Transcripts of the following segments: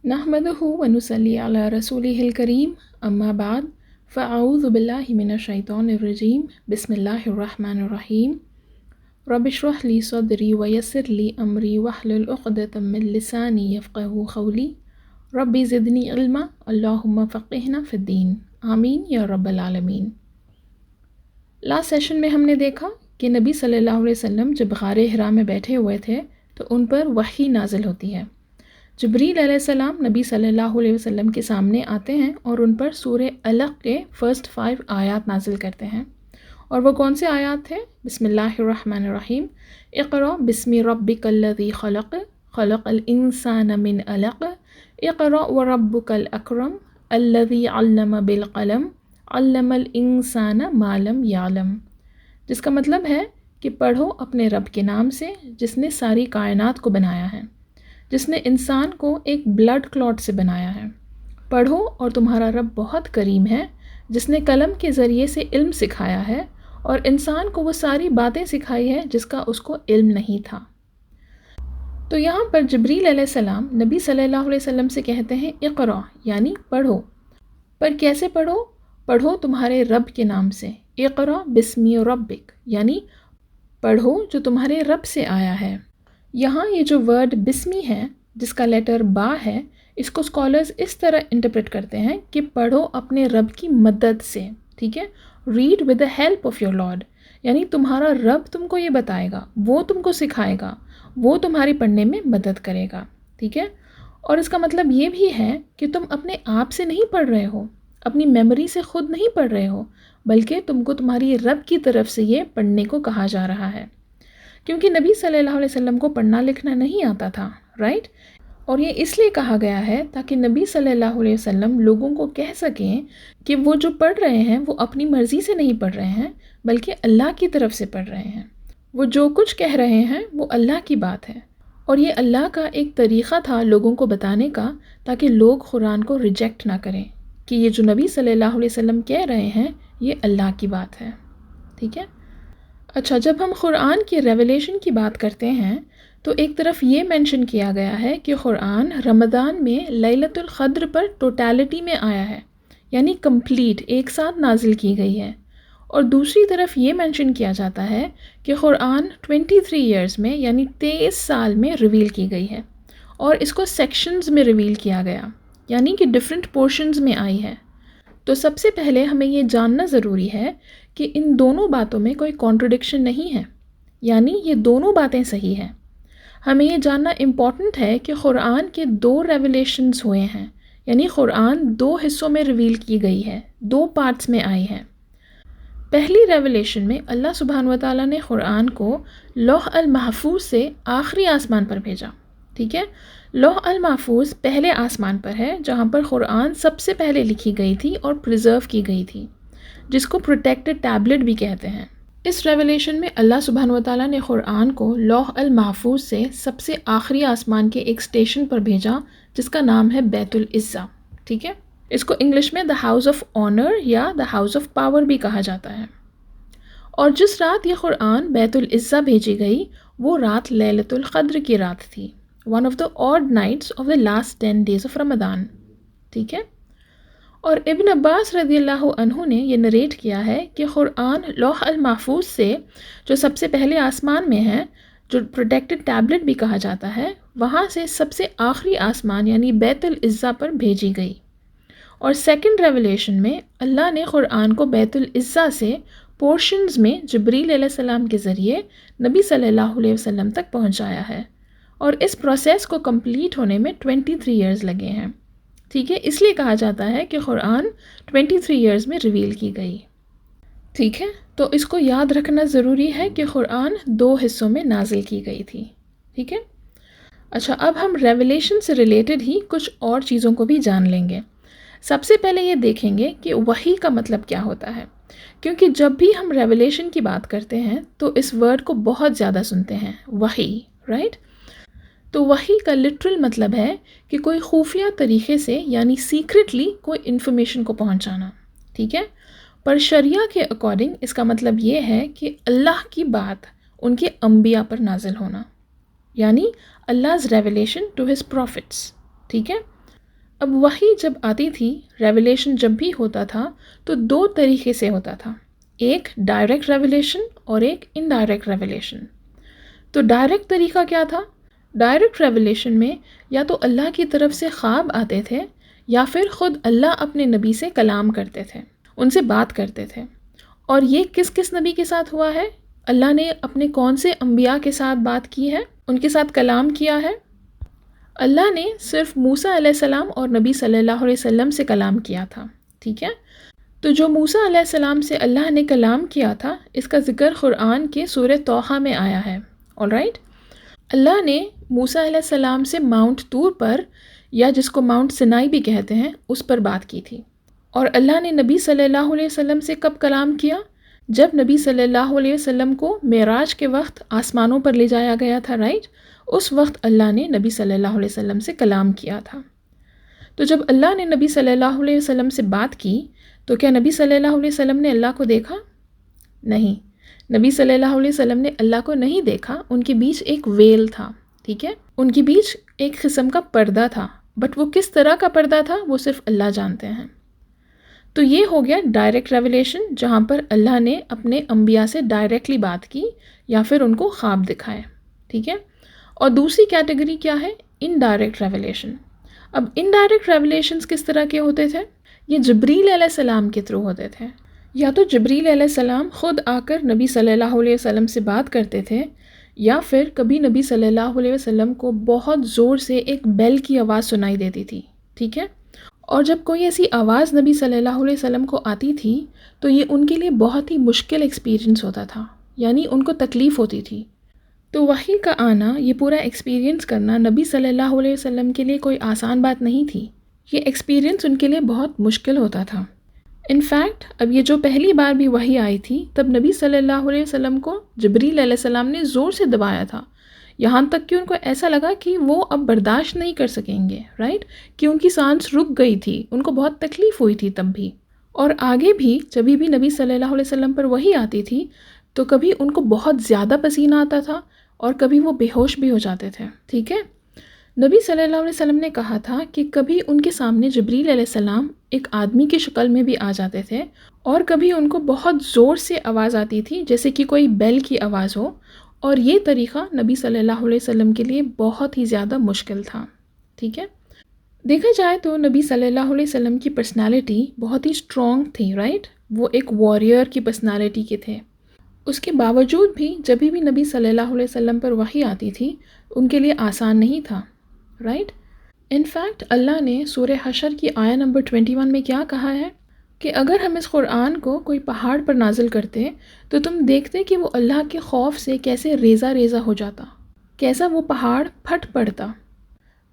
نحمده ونصلي على رسوله الكريم أما بعد فأعوذ بالله من الشيطان الرجيم بسم الله الرحمن الرحيم رب اشرح لي صدري ويسر لي أمري واحلل عقدة من لساني يفقهوا قولي ربي زدني علما اللهم فقهنا في الدين آمین یا رب العالمین۔ لاسٹ سیشن میں ہم نے دیکھا کہ نبی صلی اللہ علیہ وسلم جب غار حرا میں بیٹھے ہوئے تھے تو ان پر وحی نازل ہوتی ہے۔ جبریل علیہ السلام نبی صلی اللہ علیہ وسلم کے سامنے آتے ہیں اور ان پر سورہ علق کے فرسٹ 5 آیات نازل کرتے ہیں۔ اور وہ کون سے آیات تھے؟ بسم اللہ الرحمن الرحیم، اقرأ بسم ربک الذی خلق خلق الانسان من علق اقرأ وربک الاکرم الذی علم بالقلم علم الانسان ما لم یعلم، جس کا مطلب ہے کہ پڑھو اپنے رب کے نام سے جس نے ساری کائنات کو بنایا ہے، جس نے انسان کو ایک بلڈ کلاٹ سے بنایا ہے۔ پڑھو اور تمہارا رب بہت کریم ہے جس نے قلم کے ذریعے سے علم سکھایا ہے اور انسان کو وہ ساری باتیں سکھائی ہے جس کا اس کو علم نہیں تھا۔ تو یہاں پر جبریل علیہ السلام نبی صلی اللہ علیہ وسلم سے کہتے ہیں اقرا، یعنی پڑھو۔ پر کیسے پڑھو؟ پڑھو تمہارے رب کے نام سے، اقرا بسم ربک، یعنی پڑھو جو تمہارے رب سے آیا ہے۔ یہاں یہ جو ورڈ بسمی ہے جس کا لیٹر با ہے، اس کو اسکالرز اس طرح انٹرپریٹ کرتے ہیں کہ پڑھو اپنے رب کی مدد سے، ٹھیک ہے، read with the help of your Lord, یعنی تمہارا رب تم کو یہ بتائے گا، وہ تم کو سکھائے گا، وہ تمہاری پڑھنے میں مدد کرے گا، ٹھیک ہے۔ اور اس کا مطلب یہ بھی ہے کہ تم اپنے آپ سے نہیں پڑھ رہے ہو، اپنی میموری سے خود نہیں پڑھ رہے ہو، بلکہ تم کو تمہاری رب کی طرف سے یہ پڑھنے کو کہا جا رہا ہے، کیونکہ نبی صلی اللہ علیہ وسلم کو پڑھنا لکھنا نہیں آتا تھا، رائٹ؟ اور یہ اس لیے کہا گیا ہے تاکہ نبی صلی اللہ علیہ وسلم لوگوں کو کہہ سکیں کہ وہ جو پڑھ رہے ہیں وہ اپنی مرضی سے نہیں پڑھ رہے ہیں بلکہ اللہ کی طرف سے پڑھ رہے ہیں۔ وہ جو کچھ کہہ رہے ہیں وہ اللہ کی بات ہے، اور یہ اللہ کا ایک طریقہ تھا لوگوں کو بتانے کا تاکہ لوگ قرآن کو ریجیکٹ نہ کریں کہ یہ جو نبی صلی اللہ علیہ وسلم کہہ رہے ہیں یہ اللہ کی بات ہے، ٹھیک ہے۔ اچھا، جب ہم قرآن کی ریویلیشن کی بات کرتے ہیں تو ایک طرف یہ مینشن کیا گیا ہے کہ قرآن رمضان میں لیلۃ القدر پر ٹوٹالٹی میں آیا ہے، یعنی کمپلیٹ ایک ساتھ نازل کی گئی ہے، اور دوسری طرف یہ مینشن کیا جاتا ہے کہ قرآن 23 ایئرز میں یعنی 23 سال میں ریویل کی گئی ہے، اور اس کو سیکشنز میں ریویل کیا گیا، یعنی کہ ڈیفرنٹ پورشنز میں آئی ہے۔ تو سب سے پہلے ہمیں یہ جاننا ضروری ہے کہ ان دونوں باتوں میں کوئی کانٹرڈکشن نہیں ہے، یعنی یہ دونوں باتیں صحیح ہیں۔ ہمیں یہ جاننا امپورٹنٹ ہے کہ قرآن کے 2 ریویلیشنز ہوئے ہیں، یعنی قرآن 2 حصوں میں ریویل کی گئی ہے، 2 پارٹس میں آئی ہے۔ پہلی ریویلیشن میں اللہ سبحانہ وتعالیٰ نے قرآن کو لوح المحفوظ سے آخری آسمان پر بھیجا، ٹھیک ہے۔ لوح المحفوظ پہلے آسمان پر ہے جہاں پر قرآن سب سے پہلے لکھی گئی تھی اور پریزرو کی گئی تھی، جس کو پروٹیکٹڈ ٹیبلٹ بھی کہتے ہیں۔ اس ریویلیشن میں اللہ سبحانہ وتعالیٰ نے قرآن کو لوح المحفوظ سے سب سے آخری آسمان کے ایک اسٹیشن پر بھیجا جس کا نام ہے بیت العزہ، ٹھیک ہے۔ اس کو انگلش میں دا ہاؤس آف آنر یا دا ہاؤس آف پاور بھی کہا جاتا ہے۔ اور جس رات یہ قرآن بیت العزہ بھیجی گئی وہ رات لیلۃ القدر کی رات تھی، one of the odd nights of the last 10 days آف رمضان، ٹھیک ہے۔ اور ابن عباس رضی اللہ عنہ نے یہ نریٹ کیا ہے کہ قرآن لوح المحفوظ سے جو سب سے پہلے آسمان میں ہے، جو پروٹیکٹڈ ٹیبلٹ بھی کہا جاتا ہے، وہاں سے سب سے آخری آسمان یعنی بیت العزہ پر بھیجی گئی۔ اور سیکنڈ ریویلیشن میں اللہ نے قرآن کو بیت العزہ سے پورشنز میں جبریل علیہ السلام کے ذریعے نبی صلی اللہ علیہ وسلم تک پہنچایا ہے، اور اس پروسیس کو کمپلیٹ ہونے میں 23 ایئرز لگے ہیں، ٹھیک ہے۔ اس لیے کہا جاتا ہے کہ قرآن 23 ایئرز میں ریویل کی گئی، ٹھیک ہے۔ تو اس کو یاد رکھنا ضروری ہے کہ قرآن 2 حصوں میں نازل کی گئی تھی، ٹھیک ہے۔ اچھا، اب ہم ریویلیشن سے ریلیٹڈ ہی کچھ اور چیزوں کو بھی جان لیں گے۔ سب سے پہلے یہ دیکھیں گے کہ وحی کا مطلب کیا ہوتا ہے، کیونکہ جب بھی ہم ریویلیشن کی بات کرتے ہیں تو اس ورڈ کو بہت زیادہ سنتے ہیں، وحی، رائٹ؟ تو وحی کا لٹرل مطلب ہے کہ کوئی خفیہ طریقے سے یعنی سیکرٹلی کوئی انفارمیشن کو پہنچانا، ٹھیک ہے۔ پر شریعہ کے اکارڈنگ اس کا مطلب یہ ہے کہ اللہ کی بات ان کے انبیاء پر نازل ہونا، یعنی Allah's revelation to his prophets، ٹھیک ہے۔ اب وحی جب آتی تھی، ریویلیشن جب بھی ہوتا تھا تو دو طریقے سے ہوتا تھا، ایک ڈائریکٹ ریویلیشن اور ایک انڈائریکٹ ریویلیشن۔ تو ڈائریکٹ طریقہ کیا تھا؟ ڈائریکٹ ریویلیشن میں یا تو اللہ کی طرف سے خواب آتے تھے یا پھر خود اللہ اپنے نبی سے کلام کرتے تھے، ان سے بات کرتے تھے۔ اور یہ کس کس نبی کے ساتھ ہوا ہے؟ اللہ نے اپنے کون سے انبیاء کے ساتھ بات کی ہے، ان کے ساتھ کلام کیا ہے؟ اللہ نے صرف موسیٰ علیہ السلام اور نبی صلی اللہ علیہ وسلم سے کلام کیا تھا، ٹھیک ہے؟ تو جو موسیٰ علیہ السلام سے اللہ نے کلام کیا تھا، اس کا ذکر قرآن کے سورہ طٰہٰ میں آیا ہے، آلرائٹ؟ اللہ نے موسیٰ علیہ السلام سے ماؤنٹ طور پر، یا جس کو ماؤنٹ سینائی بھی کہتے ہیں، اس پر بات کی تھی۔ اور اللہ نے نبی صلی اللہ علیہ وسلم سے کب کلام کیا؟ جب نبی صلی اللہ علیہ وسلم کو معراج کے وقت آسمانوں پر لے جایا گیا تھا، رائٹ؟ اس وقت اللہ نے نبی صلی اللہ علیہ وسلم سے کلام کیا تھا۔ تو جب اللہ نے نبی صلی اللہ علیہ وسلم سے بات کی تو کیا نبی صلی اللہ علیہ وسلم نے اللہ کو دیکھا؟ نہیں، نبی صلی اللہ علیہ وسلم نے اللہ کو نہیں دیکھا، ان کے بیچ ایک ویل تھا، ٹھیک ہے؟ ان کے بیچ ایک قسم کا پردہ تھا، بٹ وہ کس طرح کا پردہ تھا وہ صرف اللہ جانتے ہیں۔ تو یہ ہو گیا ڈائریکٹ ریویلیشن، جہاں پر اللہ نے اپنے انبیاء سے ڈائریکٹلی بات کی یا پھر ان کو خواب دکھائے، ٹھیک ہے؟ اور دوسری کیٹیگری کیا ہے؟ Indirect revelation. اب انڈائریکٹ ریویلیشنز کس طرح کے ہوتے تھے؟ یہ جبریل علیہ السلام کے تھرو ہوتے تھے، یا تو جبریل علیہ السلام خود آ کر نبی صلی اللہ علیہ وسلم سے بات کرتے تھے، یا پھر کبھی نبی صلی اللہ علیہ وسلم کو بہت زور سے ایک بیل کی آواز سنائی دیتی تھی، ٹھیک ہے؟ اور جب کوئی ایسی آواز نبی صلی اللہ علیہ وسلم کو آتی تھی تو یہ ان کے لیے بہت ہی مشکل ایکسپیرینس ہوتا تھا، یعنی ان کو تکلیف ہوتی تھی۔ تو وحی کا آنا، یہ پورا ایکسپیرینس کرنا نبی صلی اللہ علیہ وسلم کے لیے کوئی آسان بات نہیں تھی، یہ ایکسپیرینس ان کے لیے بہت مشکل ہوتا تھا۔ انفیکٹ اب یہ جو پہلی بار بھی وحی آئی تھی تب نبی صلی اللہ علیہ وسلم کو جبریل علیہ السلام نے زور سے دبایا تھا، یہاں تک کہ ان کو ایسا لگا کہ وہ اب برداشت نہیں کر سکیں گے، رائٹ؟ کہ ان کی سانس رک گئی تھی، ان کو بہت تکلیف ہوئی تھی تب بھی۔ اور آگے بھی جب بھی نبی صلی اللہ علیہ وسلم پر وحی آتی تھی تو کبھی ان کو بہت زیادہ پسینہ آتا تھا اور کبھی وہ بے ہوش بھی ہو جاتے تھے، ٹھیک ہے؟ نبی صلی اللہ علیہ وسلم نے کہا تھا کہ کبھی ان کے سامنے جبریل علیہ السلام ایک آدمی کی شکل میں بھی آ جاتے تھے، اور کبھی ان کو بہت زور سے آواز آتی تھی جیسے کہ کوئی بیل کی آواز ہو، اور یہ طریقہ نبی صلی اللہ علیہ وسلم کے لیے بہت ہی زیادہ مشکل تھا، ٹھیک ہے؟ دیکھا جائے تو نبی صلی اللہ علیہ وسلم کی پرسنالٹی بہت ہی اسٹرانگ تھی، رائٹ؟ وہ ایک وارئر کی پرسنالٹی کے تھے۔ اس کے باوجود بھی جب بھی نبی صلی اللہ علیہ وسلم پر وحی آتی تھی ان کے لیے آسان نہیں تھا، رائٹ؟ انفیکٹ اللہ نے سورہ حشر کی آیہ نمبر 21 میں کیا کہا ہے کہ اگر ہم اس قرآن کو کوئی پہاڑ پر نازل کرتے تو تم دیکھتے کہ وہ اللہ کے خوف سے کیسے ریزہ ریزہ ہو جاتا، کیسا وہ پہاڑ پھٹ پڑتا۔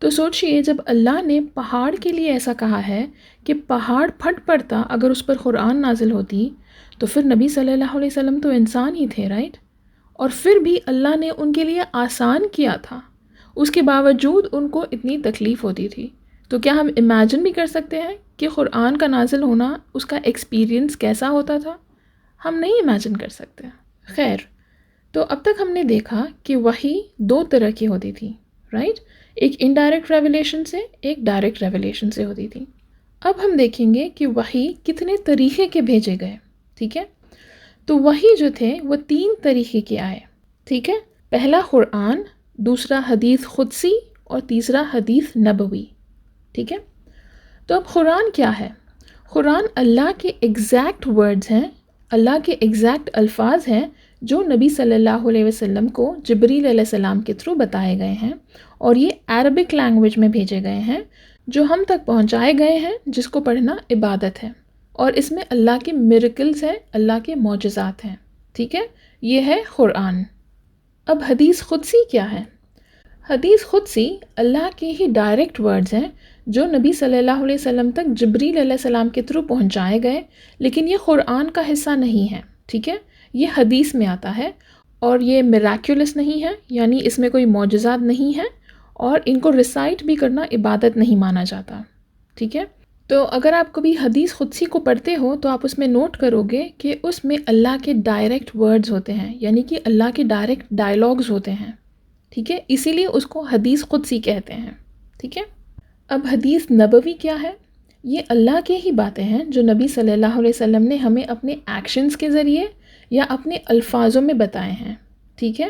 تو سوچئے جب اللہ نے پہاڑ کے لیے ایسا کہا ہے کہ پہاڑ پھٹ پڑتا اگر اس پر قرآن نازل ہوتی، تو پھر نبی صلی اللہ علیہ وسلم تو انسان ہی تھے، رائٹ؟ اور پھر بھی اللہ نے ان کے لیے آسان کیا تھا، اس کے باوجود ان کو اتنی تکلیف ہوتی تھی۔ تو کیا ہم امیجن بھی کر سکتے ہیں کہ قرآن کا نازل ہونا اس کا ایکسپیرینس کیسا ہوتا تھا؟ ہم نہیں امیجن کر سکتے۔ خیر، تو اب تک ہم نے دیکھا کہ وحی دو طرح کی ہوتی تھی، رائٹ؟ ایک انڈائریکٹ ریویلیشن سے، ایک ڈائریکٹ ریویلیشن سے ہوتی تھی۔ اب ہم دیکھیں گے کہ وحی کتنے طریقے کے بھیجے گئے، ٹھیک ہے؟ تو وحی جو تھے وہ 3 طریقے کے آئے، ٹھیک ہے؟ پہلا قرآن، دوسرا حدیث قدسی، اور تیسرا حدیث نبوی، ٹھیک ہے؟ تو اب قرآن کیا ہے؟ قرآن اللہ کے ایگزیکٹ ورڈز ہیں، اللہ کے ایگزیکٹ الفاظ ہیں جو نبی صلی اللہ علیہ وسلم کو جبریل علیہ السلام کے تھرو بتائے گئے ہیں، اور یہ عربک لینگویج میں بھیجے گئے ہیں جو ہم تک پہنچائے گئے ہیں، جس کو پڑھنا عبادت ہے، اور اس میں اللہ کے میریکلز ہیں، اللہ کے معجزات ہیں، ٹھیک ہے؟ یہ ہے قرآن۔ اب حدیث قدسی کیا ہے؟ حدیث قدسی اللہ کے ہی ڈائریکٹ ورڈز ہیں جو نبی صلی اللہ علیہ وسلم تک جبریل علیہ السلام کے تھرو پہنچائے گئے، لیکن یہ قرآن کا حصہ نہیں ہے، ٹھیک ہے؟ یہ حدیث میں آتا ہے، اور یہ میراکولس نہیں ہے، یعنی اس میں کوئی معجزات نہیں ہے، اور ان کو ریسائٹ بھی کرنا عبادت نہیں مانا جاتا، ٹھیک ہے؟ تو اگر آپ کبھی حدیث قدسی کو پڑھتے ہو تو آپ اس میں نوٹ کرو گے کہ اس میں اللہ کے ڈائریکٹ ورڈز ہوتے ہیں، یعنی کہ اللہ کے ڈائریکٹ ڈائلاگز ہوتے ہیں، ٹھیک ہے؟ اسی لیے اس کو حدیث قدسی کہتے ہیں، ٹھیک ہے؟ اب حدیث نبوی کیا ہے؟ یہ اللہ کے ہی باتیں ہیں جو نبی صلی اللہ علیہ وسلم نے ہمیں اپنے ایکشنز کے ذریعے یا اپنے الفاظوں میں بتائے ہیں، ٹھیک ہے؟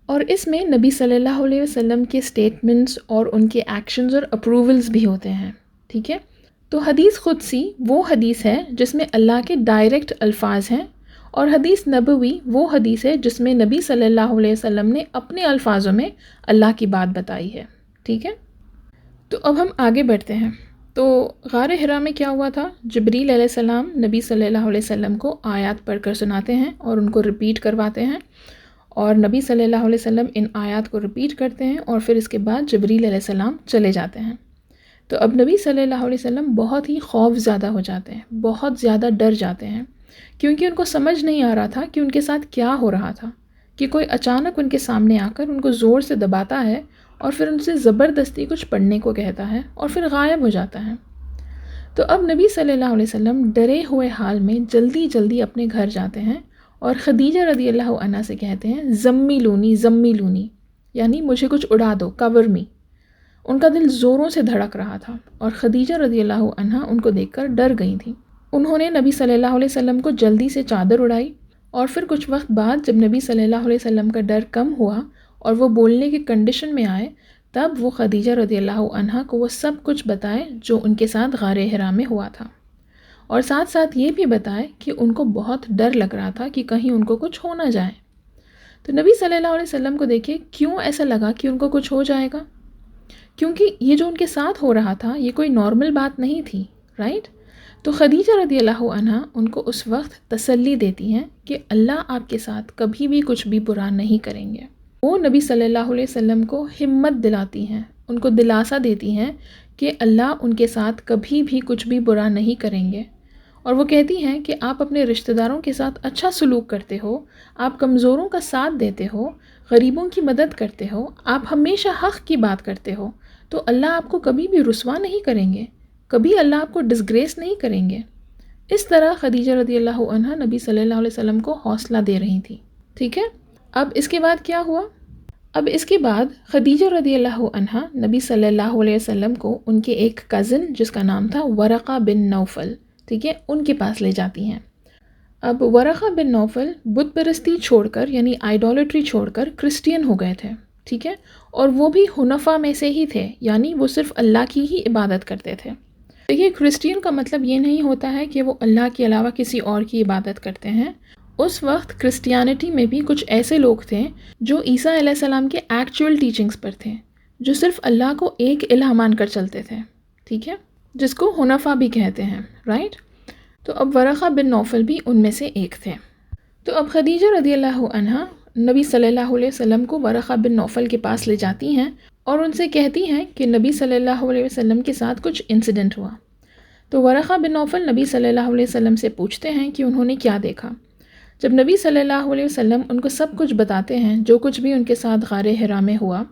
اور اس میں نبی صلی اللہ علیہ وسلم کے سٹیٹمنٹس اور ان کے ایکشنز اور اپروولز بھی ہوتے ہیں، ٹھیک ہے؟ تو حدیث قدسی وہ حدیث ہے جس میں اللہ کے ڈائریکٹ الفاظ ہیں، اور حدیث نبوی وہ حدیث ہے جس میں نبی صلی اللہ علیہ وسلم نے اپنے الفاظوں میں اللہ کی بات بتائی ہے، ٹھیک ہے؟ تو اب ہم آگے بڑھتے ہیں۔ تو غار حرا میں کیا ہوا تھا؟ جبریل علیہ السلام نبی صلی اللہ علیہ وسلم کو آیات پڑھ کر سناتے ہیں اور ان کو ریپیٹ کرواتے ہیں، اور نبی صلی اللہ علیہ وسلم ان آیات کو ریپیٹ کرتے ہیں، اور پھر اس کے بعد جبریل علیہ السلام چلے جاتے ہیں۔ تو اب نبی صلی اللہ علیہ وسلم بہت ہی خوف زدہ ہو جاتے ہیں، بہت زیادہ ڈر جاتے ہیں، کیونکہ ان کو سمجھ نہیں آ رہا تھا کہ ان کے ساتھ کیا ہو رہا تھا، کہ کوئی اچانک ان کے سامنے آ کر ان کو زور سے دباتا ہے اور پھر ان سے زبردستی کچھ پڑھنے کو کہتا ہے اور پھر غائب ہو جاتا ہے۔ تو اب نبی صلی اللہ علیہ وسلم ڈرے ہوئے حال میں جلدی جلدی اپنے گھر جاتے ہیں اور خدیجہ رضی اللہ عنہا سے کہتے ہیں زمی لونی، یعنی مجھے کچھ اڑا دو، کور می۔ ان کا دل زوروں سے دھڑک رہا تھا اور خدیجہ رضی اللہ عنہا ان کو دیکھ کر ڈر گئی تھیں۔ انہوں نے نبی صلی اللہ علیہ وسلم کو جلدی سے چادر اڑائی، اور پھر کچھ وقت بعد جب نبی صلی اللہ علیہ وسلم کا ڈر کم ہوا اور وہ بولنے کی کنڈیشن میں آئے، تب وہ خدیجہ رضی اللہ عنہا کو وہ سب کچھ بتائے جو ان کے ساتھ غار حرا میں ہوا تھا، اور ساتھ ساتھ یہ بھی بتائے کہ ان کو بہت ڈر لگ رہا تھا کہ کہیں ان کو کچھ ہو نہ جائے۔ تو نبی صلی اللہ علیہ وسلم کو دیکھیں کیوں ایسا لگا کہ ان کو کچھ ہو جائے گا، کیونکہ یہ جو ان کے ساتھ ہو رہا تھا یہ کوئی نارمل بات نہیں تھی، رائٹ؟ تو خدیجہ رضی اللہ عنہا ان کو اس وقت تسلی دیتی ہیں کہ اللہ آپ کے ساتھ کبھی بھی کچھ بھی برا نہیں کریں گے۔ وہ نبی صلی اللہ علیہ وسلم کو ہمت دلاتی ہیں، ان کو دلاسا دیتی ہیں کہ اللہ ان کے ساتھ کبھی بھی کچھ بھی برا نہیں کریں گے، اور وہ کہتی ہیں کہ آپ اپنے رشتہ داروں کے ساتھ اچھا سلوک کرتے ہو، آپ کمزوروں کا ساتھ دیتے ہو، غریبوں کی مدد کرتے ہو، آپ ہمیشہ حق کی بات کرتے ہو، تو اللہ آپ کو کبھی بھی رسوا نہیں کریں گے، کبھی اللہ آپ کو ڈسگریس نہیں کریں گے۔ اس طرح خدیجہ رضی اللہ عنہا نبی صلی اللہ علیہ وسلم کو حوصلہ دے رہی تھی، ٹھیک ہے؟ اب اس کے بعد کیا ہوا؟ اب اس کے بعد خدیجہ رضی اللہ عنہا نبی صلی اللہ علیہ وسلم کو ان کے ایک کزن جس کا نام تھا ورقہ بن نوفل، ٹھیک ہے، ان کے پاس لے جاتی ہیں۔ اب ورقہ بن نوفل بت پرستی چھوڑ کر، یعنی آئیڈولٹری چھوڑ کر کرسچین ہو گئے تھے، ٹھیک ہے، اور وہ بھی حنفاء میں سے ہی تھے، یعنی وہ صرف اللہ کی ہی عبادت کرتے تھے۔ دیکھیے، کرسچین کا مطلب یہ نہیں ہوتا ہے کہ وہ اللہ کے علاوہ کسی اور کی عبادت کرتے ہیں۔ اس وقت کرسچینٹی میں بھی کچھ ایسے لوگ تھے جو عیسیٰ علیہ السلام کے ایکچول ٹیچنگز پر تھے، جو صرف اللہ کو ایک الہ مان کر چلتے تھے، ٹھیک ہے، جس کو حنفاء بھی کہتے ہیں، رائٹ؟ تو اب ورقہ بن نوفل بھی ان میں سے ایک تھے۔ تو اب خدیجہ رضی اللہ عنہا نبی صلی اللہ علیہ وسلم کو ورقہ بن نوفل کے پاس لے جاتی ہیں اور ان سے کہتی ہیں کہ نبی صلی اللہ علیہ وسلم کے ساتھ کچھ انسیڈنٹ ہوا۔ تو ورقہ بن نوفل نبی صلی اللہ علیہ وسلم سے پوچھتے ہیں کہ انہوں نے کیا دیکھا۔ جب نبی صلی اللہ علیہ وسلم ان کو سب کچھ بتاتے ہیں جو کچھ بھی ان کے ساتھ غار حرا میں ہوا،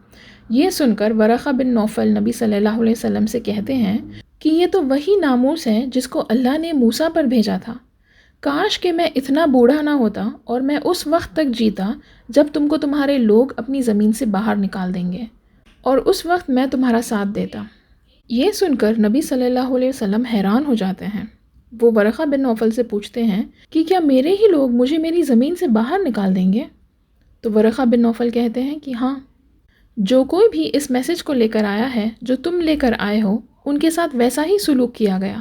یہ سن کر ورقہ بن نوفل نبی صلی اللہ علیہ وسلم سے کہتے ہیں کہ یہ تو وہی ناموس ہے جس کو اللہ نے موسیٰ پر بھیجا تھا۔ کاش کہ میں اتنا بوڑھا نہ ہوتا اور میں اس وقت تک جیتا جب تم کو تمہارے لوگ اپنی زمین سے باہر نکال دیں گے، اور اس وقت میں تمہارا ساتھ دیتا۔ یہ سن کر نبی صلی اللہ علیہ وسلم حیران ہو جاتے ہیں۔ وہ ورقہ بن نوفل سے پوچھتے ہیں کہ کیا میرے ہی لوگ مجھے میری زمین سے باہر نکال دیں گے؟ تو ورقہ بن نوفل کہتے ہیں کہ ہاں، جو کوئی بھی اس میسج کو لے کر آیا ہے جو تم لے کر آئے ہو، ان کے ساتھ ویسا ہی سلوک کیا گیا،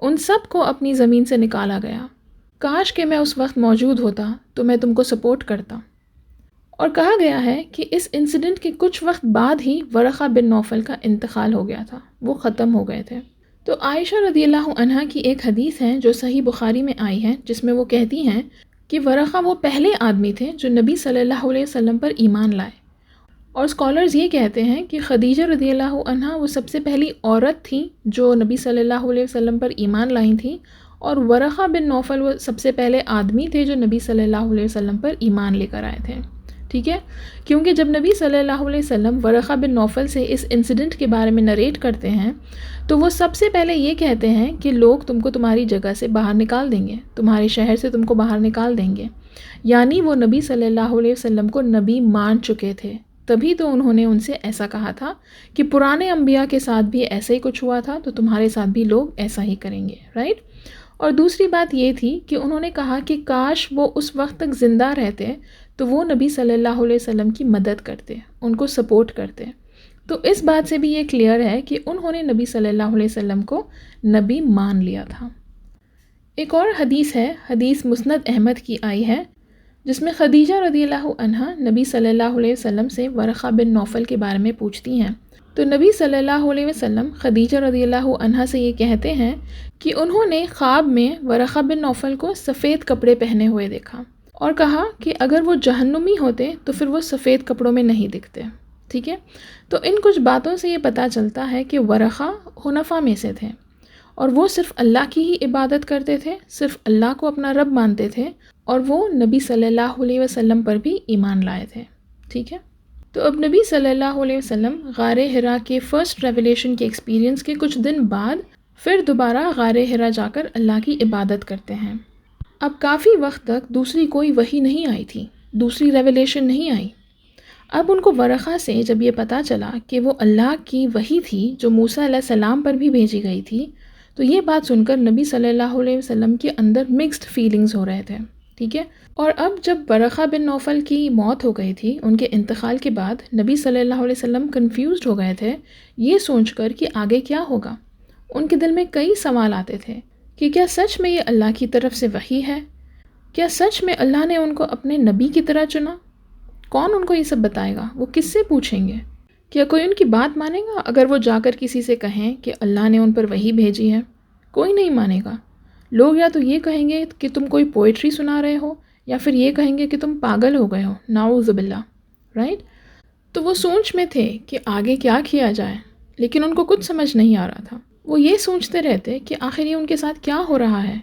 ان سب کو اپنی زمین سے نکالا گیا۔ کاش کہ میں اس وقت موجود ہوتا تو میں تم کو سپورٹ کرتا۔ اور کہا گیا ہے کہ اس انسیڈنٹ کے کچھ وقت بعد ہی ورقہ بن نوفل کا انتقال ہو گیا تھا، وہ ختم ہو گئے تھے۔ تو عائشہ رضی اللہ عنہا کی ایک حدیث ہے جو صحیح بخاری میں آئی ہے، جس میں وہ کہتی ہیں کہ ورقہ وہ پہلے آدمی تھے جو نبی صلی اللہ علیہ وسلم پر ایمان لائے، اور اسکالرز یہ کہتے ہیں کہ خدیجہ رضی اللہ عنہا وہ سب سے پہلی عورت تھی جو نبی صلی اللہ علیہ وسلم پر ایمان لائی تھی، اور ورقہ بن نوفل وہ سب سے پہلے آدمی تھے جو نبی صلی اللہ علیہ وسلم پر ایمان لے کر آئے تھے، ٹھیک ہے؟ کیونکہ جب نبی صلی اللہ علیہ وسلم ورقہ بن نوفل سے اس انسیڈنٹ کے بارے میں نریٹ کرتے ہیں تو وہ سب سے پہلے یہ کہتے ہیں کہ لوگ تم کو تمہاری جگہ سے باہر نکال دیں گے، تمہارے شہر سے تم کو باہر نکال دیں گے، یعنی وہ نبی صلی اللہ علیہ وسلم کو نبی مان چکے تھے، تبھی تو انہوں نے ان سے ایسا کہا تھا کہ پرانے انبیاء کے ساتھ بھی ایسا ہی کچھ ہوا تھا، تو تمہارے ساتھ بھی لوگ ایسا ہی کریں گے، رائٹ؟ اور دوسری بات یہ تھی کہ انہوں نے کہا کہ کاش وہ اس وقت تک زندہ رہتے تو وہ نبی صلی اللہ علیہ وسلم کی مدد کرتے، ان کو سپورٹ کرتے۔ تو اس بات سے بھی یہ کلیئر ہے کہ انہوں نے نبی صلی اللہ علیہ وسلم کو نبی مان لیا تھا۔ ایک اور حدیث ہے، حدیث مسند احمد کی آئی ہے، جس میں خدیجہ رضی اللہ عنہا نبی صلی اللہ علیہ وسلم سے ورقہ بن نوفل کے بارے میں پوچھتی ہیں۔ تو نبی صلی اللہ علیہ وسلم خدیجہ رضی اللہ عنہا سے یہ کہتے ہیں کہ انہوں نے خواب میں ورقہ بن نوفل کو سفید کپڑے پہنے ہوئے دیکھا اور کہا کہ اگر وہ جہنمی ہوتے تو پھر وہ سفید کپڑوں میں نہیں دکھتے، ٹھیک ہے؟ تو ان کچھ باتوں سے یہ پتہ چلتا ہے کہ ورقہ حنفاء میں سے تھے اور وہ صرف اللہ کی ہی عبادت کرتے تھے، صرف اللہ کو اپنا رب مانتے تھے، اور وہ نبی صلی اللہ علیہ وسلم پر بھی ایمان لائے تھے، ٹھیک ہے؟ تو اب نبی صلی اللہ علیہ وسلم غار حرا کے فرسٹ ریویلیشن کے ایکسپیرینس کے کچھ دن بعد پھر دوبارہ غار حرا جا کر اللہ کی عبادت کرتے ہیں۔ اب کافی وقت تک دوسری کوئی وحی نہیں آئی تھی، دوسری ریویلیشن نہیں آئی۔ اب ان کو ورقہ سے جب یہ پتہ چلا کہ وہ اللہ کی وحی تھی جو موسیٰ علیہ السلام پر بھی بھیجی گئی تھی، تو یہ بات سن کر نبی صلی اللہ علیہ وسلم کے اندر مکسڈ فیلنگز ہو رہے تھے، ٹھیک ہے؟ اور اب جب ورقہ بن نوفل کی موت ہو گئی تھی، ان کے انتقال کے بعد نبی صلی اللہ علیہ وسلم کنفیوزڈ ہو گئے تھے یہ سوچ کر کہ آگے کیا ہوگا۔ ان کے دل میں کئی سوال آتے تھے کہ کیا سچ میں یہ اللہ کی طرف سے وحی ہے؟ کیا سچ میں اللہ نے ان کو اپنے نبی کی طرح چنا؟ کون ان کو یہ سب بتائے گا؟ وہ کس سے پوچھیں گے؟ کیا کوئی ان کی بات مانے گا اگر وہ جا کر کسی سے کہیں کہ اللہ نے ان پر وحی بھیجی ہے؟ کوئی نہیں مانے گا۔ لوگ یا تو یہ کہیں گے کہ تم کوئی پوئٹری سنا رہے ہو، یا پھر یہ کہیں گے کہ تم پاگل ہو گئے ہو، نعوذ باللہ، رائٹ؟ تو وہ سوچ میں تھے کہ آگے کیا کیا جائے، لیکن ان کو کچھ سمجھ نہیں آ رہا تھا۔ وہ یہ سوچتے رہتے کہ آخر یہ ان کے ساتھ کیا ہو رہا ہے،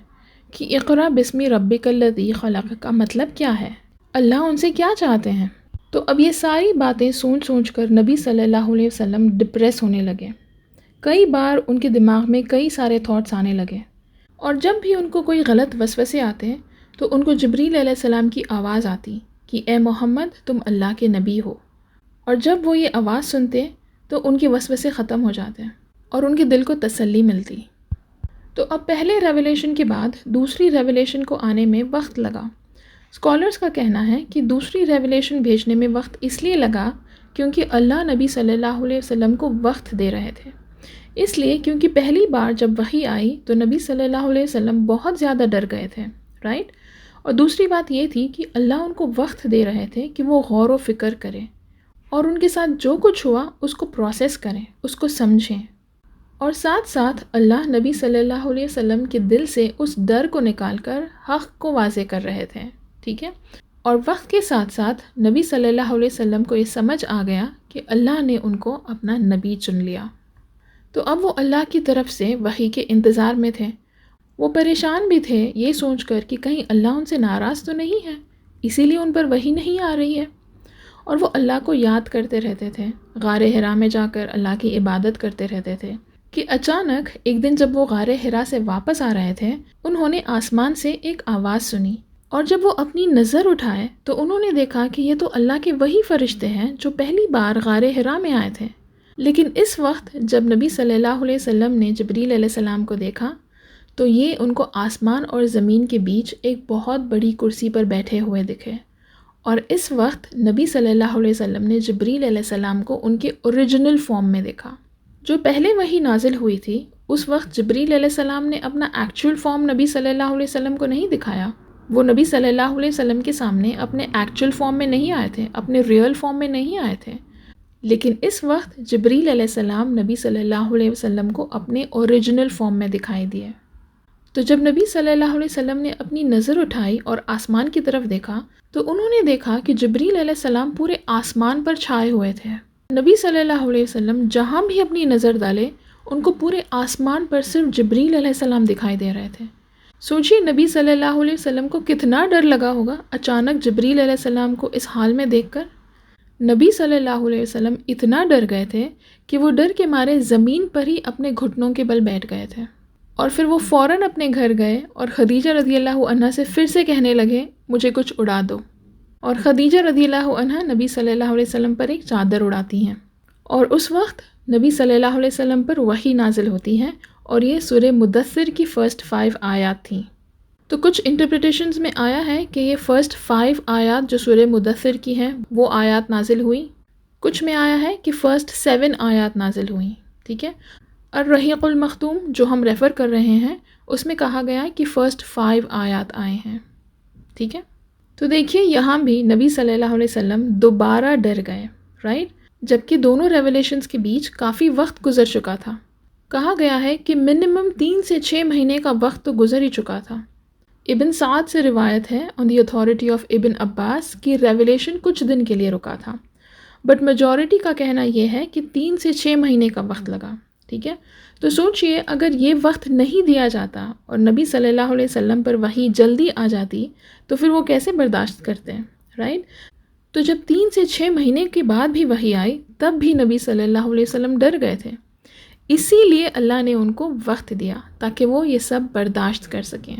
کہ اقرا بسم ربک الذی خلق کا مطلب کیا ہے، اللہ ان سے کیا چاہتے ہیں۔ تو اب یہ ساری باتیں سوچ سوچ کر نبی صلی اللہ علیہ وسلم ڈپریس ہونے لگے۔ کئی بار ان کے دماغ میں کئی سارے تھاٹس آنے لگے، اور جب بھی ان کو کوئی غلط وسوسے آتے تو ان کو جبریل علیہ السلام کی آواز آتی کہ اے محمد تم اللہ کے نبی ہو، اور جب وہ یہ آواز سنتے تو ان کے وسوسے ختم ہو جاتے اور ان کے دل کو تسلی ملتی۔ تو اب پہلے ریویلیشن کے بعد دوسری ریویلیشن کو آنے میں وقت لگا۔ اسکالرز کا کہنا ہے کہ دوسری ریویلیشن بھیجنے میں وقت اس لیے لگا کیونکہ اللہ نبی صلی اللہ علیہ وسلم کو وقت دے رہے تھے۔ اس لیے کیونکہ پہلی بار جب وحی آئی تو نبی صلی اللہ علیہ وسلم بہت زیادہ ڈر گئے تھے، رائٹ؟ اور دوسری بات یہ تھی کہ اللہ ان کو وقت دے رہے تھے کہ وہ غور و فکر کریں اور ان کے ساتھ جو کچھ ہوا اس کو پروسیس کریں، اس کو سمجھیں، اور ساتھ ساتھ اللہ نبی صلی اللہ علیہ وسلم کے دل سے اس ڈر کو نکال کر حق کو واضح کر رہے تھے، ٹھیک ہے؟ اور وقت کے ساتھ ساتھ نبی صلی اللہ علیہ وسلم کو یہ سمجھ آ گیا کہ اللہ نے ان کو اپنا نبی چن لیا۔ تو اب وہ اللہ کی طرف سے وحی کے انتظار میں تھے۔ وہ پریشان بھی تھے یہ سوچ کر کہ کہیں اللہ ان سے ناراض تو نہیں ہے، اسی لیے ان پر وحی نہیں آ رہی ہے، اور وہ اللہ کو یاد کرتے رہتے تھے، غار حرا میں جا کر اللہ کی عبادت کرتے رہتے تھے کہ اچانک ایک دن جب وہ غار حرا سے واپس آ رہے تھے انہوں نے آسمان سے ایک آواز سنی، اور جب وہ اپنی نظر اٹھائے تو انہوں نے دیکھا کہ یہ تو اللہ کے وہی فرشتے ہیں جو پہلی بار غار حرا میں آئے تھے۔ لیکن اس وقت جب نبی صلی اللہ علیہ وسلم نے جبریل علیہ السلام کو دیکھا تو یہ ان کو آسمان اور زمین کے بیچ ایک بہت بڑی کرسی پر بیٹھے ہوئے دکھے، اور اس وقت نبی صلی اللہ علیہ وسلم نے جبریل علیہ السلام کو ان کے اوریجنل فارم میں دیکھا۔ جو پہلے وحی نازل ہوئی تھی اس وقت جبریل علیہ السلام نے اپنا ایکچول فارم نبی صلی اللہ علیہ وسلم کو نہیں دکھایا، وہ نبی صلی اللہ علیہ وسلم کے سامنے اپنے ایکچول فارم میں نہیں آئے تھے، اپنے ریئل فارم میں نہیں آئے تھے، لیکن اس وقت جبریل علیہ السلام نبی صلی اللہ علیہ وسلم کو اپنے اوریجنل فارم میں دکھائی دیے۔ تو جب نبی صلی اللہ علیہ وسلم نے اپنی نظر اٹھائی اور آسمان کی طرف دیکھا تو انہوں نے دیکھا کہ جبریل علیہ السلام پورے آسمان پر چھائے ہوئے تھے۔ نبی صلی اللہ علیہ وسلم جہاں بھی اپنی نظر ڈالے ان کو پورے آسمان پر صرف جبریل علیہ السلام دکھائی دے رہے تھے۔ سوچیے نبی صلی اللہ علیہ وسلم کو کتنا ڈر لگا ہوگا اچانک جبریل علیہ السلام کو اس حال میں دیکھ کر۔ نبی صلی اللہ علیہ وسلم اتنا ڈر گئے تھے کہ وہ ڈر کے مارے زمین پر ہی اپنے گھٹنوں کے بل بیٹھ گئے تھے، اور پھر وہ فوراً اپنے گھر گئے اور خدیجہ رضی اللہ عنہا سے پھر سے کہنے لگے مجھے کچھ اڑا دو۔ اور خدیجہ رضی اللہ عنہا نبی صلی اللہ علیہ وسلم پر ایک چادر اڑاتی ہیں، اور اس وقت نبی صلی اللہ علیہ وسلم پر وحی نازل ہوتی ہے، اور یہ سورہ مدثر کی فرسٹ 5 آیات تھیں۔ تو کچھ انٹرپریٹیشنز میں آیا ہے کہ یہ فرسٹ 5 آیات جو سورہ مدثر کی ہیں وہ آیات نازل ہوئی، کچھ میں آیا ہے کہ فرسٹ 7 آیات نازل ہوئیں، ٹھیک ہے۔ الرحیق المختوم جو ہم ریفر کر رہے ہیں اس میں کہا گیا ہے کہ فرسٹ 5 آیات آئے ہیں، ٹھیک ہے۔ تو دیکھیے یہاں بھی نبی صلی اللہ علیہ وسلم دوبارہ ڈر گئے، رائٹ، جبکہ دونوں ریولیشنز کے بیچ کافی وقت گزر چکا تھا۔ کہا گیا ہے کہ منیمم 3 سے 6 مہینے کا وقت تو گزر ہی چکا تھا۔ ابن سعد سے روایت ہے آن دی اتھارٹی آف ابن عباس کی ریولیشن کچھ دن کے لیے رکا تھا، بٹ میجورٹی کا کہنا یہ ہے کہ 3 سے 6 مہینے کا وقت لگا، ٹھیک ہے۔ تو سوچئے اگر یہ وقت نہیں دیا جاتا اور نبی صلی اللہ علیہ وسلم پر وحی جلدی آ جاتی تو پھر وہ کیسے برداشت کرتے ہیں، رائٹ۔ تو جب 3 سے 6 مہینے کے بعد بھی وحی آئی تب بھی نبی صلی اللہ علیہ وسلم ڈر گئے تھے، اسی لیے اللہ نے ان کو وقت دیا تاکہ وہ یہ سب برداشت کر سکیں۔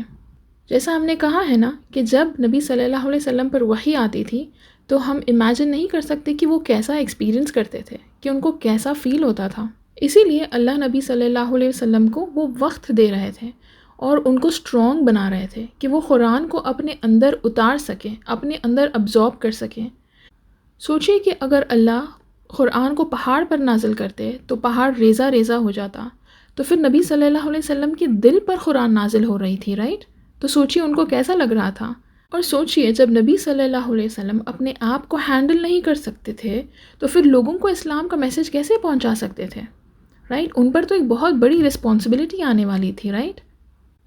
جیسا ہم نے کہا ہے نا کہ جب نبی صلی اللہ علیہ وسلم پر وحی آتی تھی تو ہم امیجن نہیں کر سکتے کہ وہ کیسا ایکسپیرینس کرتے تھے، کہ ان کو کیسا فیل ہوتا تھا۔ اسی لیے اللہ نبی صلی اللہ علیہ وسلم کو وہ وقت دے رہے تھے اور ان کو اسٹرانگ بنا رہے تھے کہ وہ قرآن کو اپنے اندر اتار سکیں، اپنے اندر ابزارب کر سکیں۔ سوچئے کہ اگر اللہ قرآن کو پہاڑ پر نازل کرتے تو پہاڑ ریزہ ریزہ ہو جاتا، تو پھر نبی صلی اللہ علیہ وسلم کے دل پر قرآن نازل ہو رہی تھی، رائٹ۔ تو سوچئے ان کو کیسا لگ رہا تھا، اور سوچئے جب نبی صلی اللہ علیہ وسلم اپنے آپ کو ہینڈل نہیں کر سکتے تھے تو پھر لوگوں کو اسلام کا میسج کیسے پہنچا سکتے تھے، رائٹ۔ ان پر تو ایک بہت بڑی رسپانسبلٹی آنے والی تھی، رائٹ۔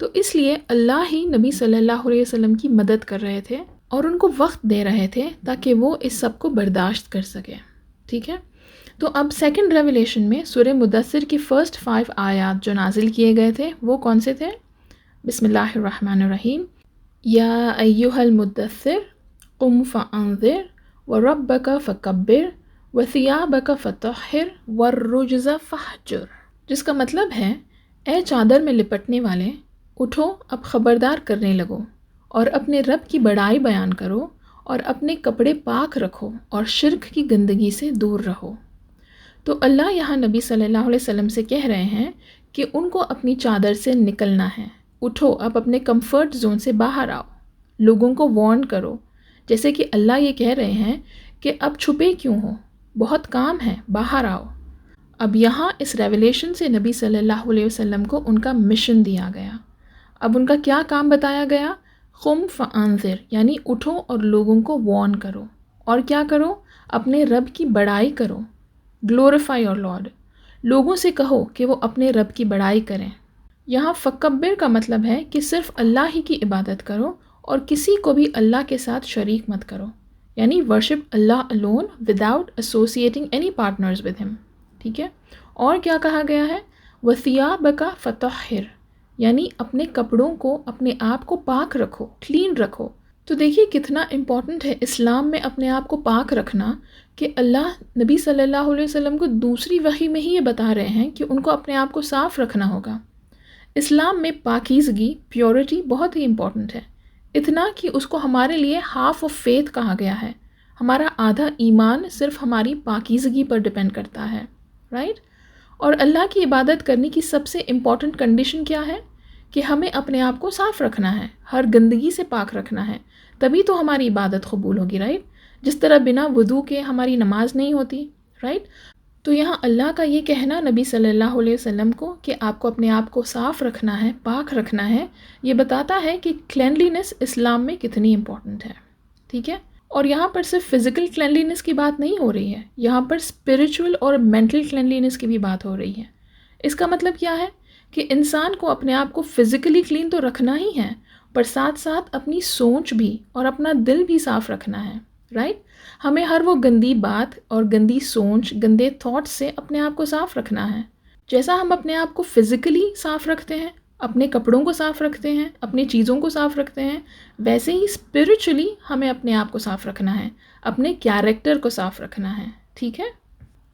تو اس لیے اللہ ہی نبی صلی اللہ علیہ وسلم کی مدد کر رہے تھے اور ان کو وقت دے رہے تھے تاکہ وہ اس سب کو برداشت کر سکے، ٹھیک ہے۔ تو اب سیکنڈ ریولیشن میں سورہ مدثر کی فرسٹ 5 آیات جو نازل کیے گئے تھے وہ کون سے تھے؟ بسم اللہ الرحمن الرحیم، یا ایہا المدثر قم فانذر وربک فکبر وثیابک فطہر والرجز فہجر، جس کا مطلب ہے اے چادر میں لپٹنے والے، اٹھو اب خبردار کرنے لگو اور اپنے رب کی بڑائی بیان کرو اور اپنے کپڑے پاک رکھو اور شرک کی گندگی سے دور رہو۔ تو اللہ یہاں نبی صلی اللہ علیہ وسلم سے کہہ رہے ہیں کہ ان کو اپنی چادر سے نکلنا ہے، اٹھو اب اپنے کمفرٹ زون سے باہر آؤ، لوگوں کو وارن کرو، جیسے کہ اللہ یہ کہہ رہے ہیں کہ اب چھپے کیوں ہو، بہت کام ہے، باہر آؤ۔ اب یہاں اس ریولیشن سے نبی صلی اللہ علیہ وسلم کو ان کا مشن دیا گیا۔ اب ان کا کیا کام بتایا گیا؟ قم فانذر، یعنی اٹھو اور لوگوں کو وارن کرو، اور کیا کرو؟ اپنے رب کی بڑائی کرو، گلوریفائی اور لارڈ، لوگوں سے کہو کہ وہ اپنے رب کی بڑائی کریں۔ یہاں فکبر کا مطلب ہے کہ صرف اللہ ہی کی عبادت کرو اور کسی کو بھی اللہ کے ساتھ شریک مت کرو، یعنی worship Allah alone without associating any partners with him، ٹھیک ہے۔ اور کیا کہا گیا ہے؟ وَثِيَابَكَ فَطَهِّرْ، یعنی اپنے کپڑوں کو، اپنے آپ کو پاک رکھو، کلین رکھو۔ تو دیکھیے کتنا امپورٹنٹ ہے اسلام میں اپنے آپ کو پاک رکھنا، کہ اللہ نبی صلی اللہ علیہ وسلم کو دوسری وحی میں ہی یہ بتا رہے ہیں کہ ان کو اپنے آپ کو صاف رکھنا ہوگا۔ اسلام میں پاکیزگی، پیورٹی بہت ہی امپورٹنٹ ہے، اتنا کہ اس کو ہمارے لیے ہاف آف فیتھ کہا گیا ہے۔ ہمارا آدھا ایمان صرف ہماری پاکیزگی پر ڈپینڈ کرتا ہے، رائٹ۔ اور اللہ کی عبادت کرنے کی سب سے امپورٹنٹ کنڈیشن کیا ہے؟ کہ ہمیں اپنے آپ کو صاف رکھنا ہے، ہر گندگی سے پاک رکھنا ہے، تبھی تو ہماری عبادت قبول ہوگی، رائٹ۔ جس طرح بنا وضو کے ہماری نماز نہیں ہوتی، رائٹ۔ تو یہاں اللہ کا یہ کہنا نبی صلی اللہ علیہ وسلم کو کہ آپ کو اپنے آپ کو صاف رکھنا ہے، پاک رکھنا ہے، یہ بتاتا ہے کہ کلینلینس اسلام میں کتنی امپورٹنٹ ہے، ٹھیک ہے۔ اور یہاں پر صرف فزیکل کلینلینس کی بات نہیں ہو رہی ہے، یہاں پر اسپریچول اور مینٹل کلینلینس کی بھی بات ہو رہی ہے۔ اس کا مطلب کیا ہے؟ کہ انسان کو اپنے آپ کو فزیکلی کلین تو رکھنا ہی ہے، پر ساتھ ساتھ اپنی سوچ بھی اور اپنا دل بھی صاف رکھنا ہے، رائٹ۔ ہمیں ہر وہ گندی بات اور گندی سوچ، گندے تھاٹ سے اپنے آپ کو صاف رکھنا ہے۔ جیسا ہم اپنے آپ کو فزیکلی صاف رکھتے ہیں، اپنے کپڑوں کو صاف رکھتے ہیں، اپنی چیزوں کو صاف رکھتے ہیں، ویسے ہی اسپریچولی ہمیں اپنے آپ کو صاف رکھنا ہے، اپنے کیریکٹر کو صاف رکھنا ہے، ٹھیک ہے۔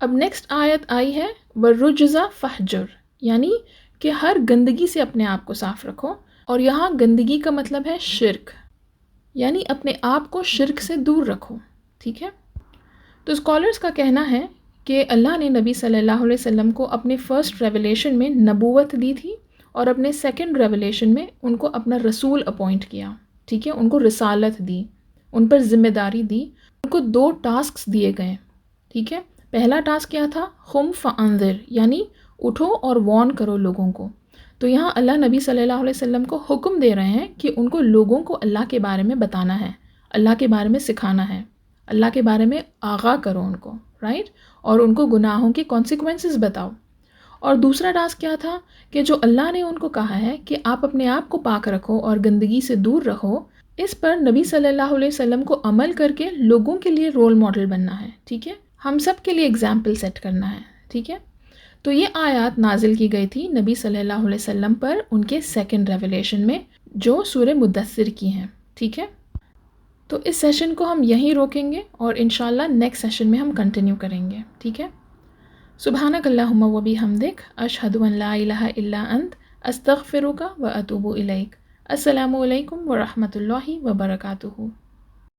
اب نیکسٹ آیت آئی ہے وَالرُّجْزَ فَاهْجُرْ، یعنی کہ ہر گندگی سے اپنے آپ کو صاف رکھو، اور یہاں گندگی کا مطلب ہے شرک، یعنی اپنے آپ کو شرک سے دور رکھو. ٹھیک ہے. تو اسکالرس کا کہنا ہے کہ اللہ نے نبی صلی اللہ علیہ وسلم کو اپنے فرسٹ ریولیشن میں نبوت دی تھی اور اپنے سیکنڈ ریولیشن میں ان کو اپنا رسول اپوائنٹ کیا. ٹھیک ہے. ان کو رسالت دی، ان پر ذمہ داری دی، ان کو 2 ٹاسکس دیے گئے. ٹھیک ہے. پہلا ٹاسک کیا تھا؟ قم فانذر، یعنی اٹھو اور وارن کرو لوگوں کو. تو یہاں اللہ نبی صلی اللہ علیہ وسلم کو حکم دے رہے ہیں کہ ان کو لوگوں کو اللہ کے بارے میں بتانا ہے، اللہ کے بارے میں سکھانا ہے، اللہ کے بارے میں آگاہ کرو ان کو، رائٹ؟ اور ان کو گناہوں کے کانسیکوینسز بتاؤ. اور دوسرا ٹاسک کیا تھا کہ جو اللہ نے ان کو کہا ہے کہ آپ اپنے آپ کو پاک رکھو اور گندگی سے دور رہو، اس پر نبی صلی اللہ علیہ وسلم کو عمل کر کے لوگوں کے لیے رول ماڈل بننا ہے. ٹھیک ہے. ہم سب کے لیے اگزامپل سیٹ کرنا ہے. ٹھیک ہے. تو یہ آیات نازل کی گئی تھی نبی صلی اللہ علیہ وسلم پر ان کے سیکنڈ ریولیشن میں، جو سورہ مدثر کی ہیں. ٹھیک ہے. تو اس سیشن کو ہم یہیں روکیں گے اور انشاءاللہ نیکسٹ سیشن میں ہم کنٹینیو کریں گے. ٹھیک ہے. سبحانک اللہم و بحمدک، اشہد ان لا الہ الا انت، استغفرک و اتوب الیک. السلام علیکم ورحمۃ اللہ وبرکاتہ.